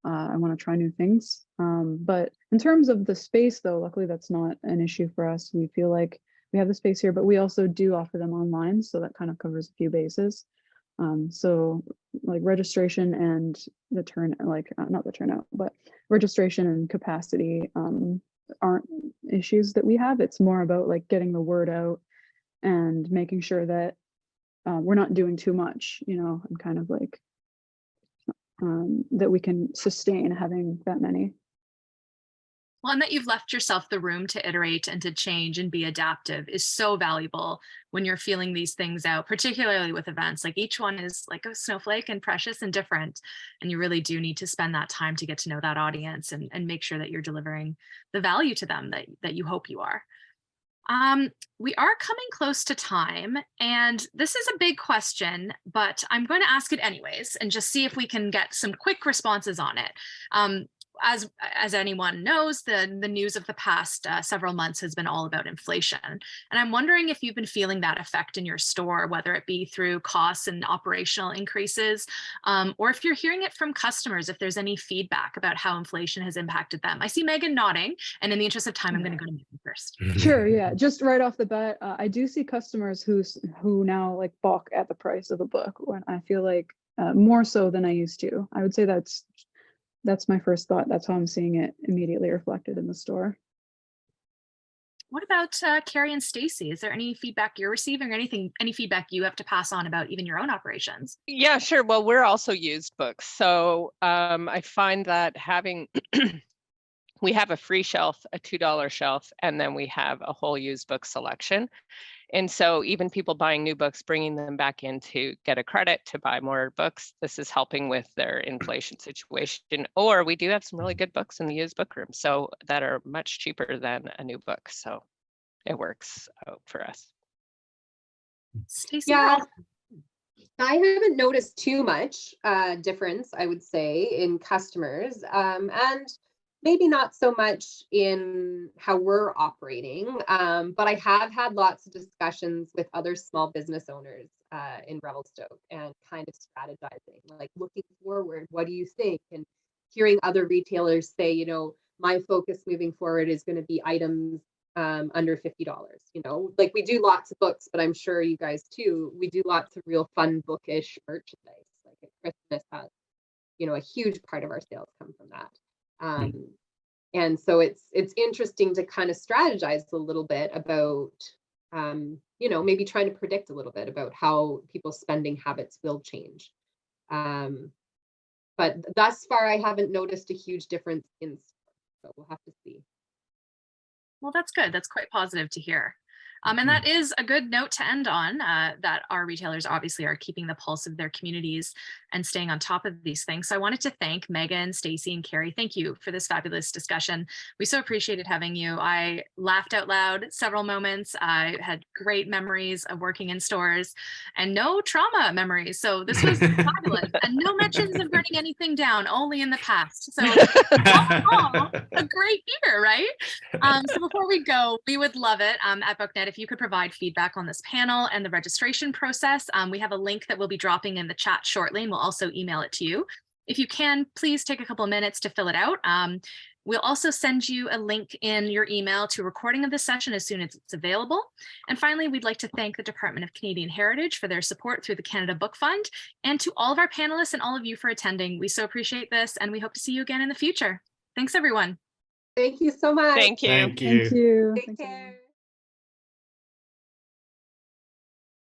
I want to try new things. But in terms of the space, though, luckily that's not an issue for us. We feel like we have the space here, but we also do offer them online, so that kind of covers a few bases. So like registration and the not the turnout, but registration and capacity aren't issues that we have. It's more about like getting the word out and making sure that we're not doing too much, and kind of like that we can sustain having that many. Well, and that you've left yourself the room to iterate and to change and be adaptive is so valuable when you're feeling these things out, particularly with events. Like each one is like a snowflake and precious and different. And you really do need to spend that time to get to know that audience and make sure that you're delivering the value to them that you hope you are. We are coming close to time, and this is a big question, but I'm going to ask it anyways and just see if we can get some quick responses on it. As anyone knows, the news of the past several months has been all about inflation. And I'm wondering if you've been feeling that effect in your store, whether it be through costs and operational increases, or if you're hearing it from customers, if there's any feedback about how inflation has impacted them. I see Megan nodding, and in the interest of time, I'm going to go to Megan first. Sure, yeah. Just right off the bat, I do see customers who now like balk at the price of a book, when I feel like more so than I used to. I would say that's my first thought. That's how I'm seeing it immediately reflected in the store. What about Carrie and Stacy? Is there any feedback you're receiving, or any feedback you have to pass on about even your own operations? Yeah, sure. Well, we're also used books. So I find that we have a free shelf, a $2 shelf, and then we have a whole used book selection. And so even people buying new books, bringing them back in to get a credit to buy more books, this is helping with their inflation situation. Or we do have some really good books in the used book room, so that are much cheaper than a new book. So it works out for us. Stacey, Yeah, I haven't noticed too much difference, I would say, in customers, and maybe not so much in how we're operating, but I have had lots of discussions with other small business owners in Revelstoke, and kind of strategizing, like looking forward, what do you think? And hearing other retailers say, my focus moving forward is going to be items under $50. Like we do lots of books, but I'm sure you guys too, we do lots of real fun bookish merchandise. Like at Christmas has, a huge part of our sales come from that. And so it's interesting to kind of strategize a little bit about, maybe trying to predict a little bit about how people's spending habits will change. But thus far, I haven't noticed a huge difference in store, so we'll have to see. well, that's good. That's quite positive to hear. And that is a good note to end on, that our retailers obviously are keeping the pulse of their communities and staying on top of these things. So I wanted to thank Megan, Stacy, and Carrie. Thank you for this fabulous discussion. We so appreciated having you. I laughed out loud several moments. I had great memories of working in stores and no trauma memories. So this was fabulous. And no mentions of burning anything down, only in the past. So all a great year, right? So before we go, we would love it at BookNet if you could provide feedback on this panel and the registration process. We have a link that we'll be dropping in the chat shortly, and we'll also email it to you. If you can, please take a couple of minutes to fill it out. We'll also send you a link in your email to a recording of this session as soon as it's available. And finally, we'd like to thank the Department of Canadian Heritage for their support through the Canada Book Fund, and to all of our panelists and all of you for attending. We so appreciate this, and we hope to see you again in the future. Thanks, everyone. Thank you so much. Thank you. Thank you. Thank you. Take Thanks, everyone. care.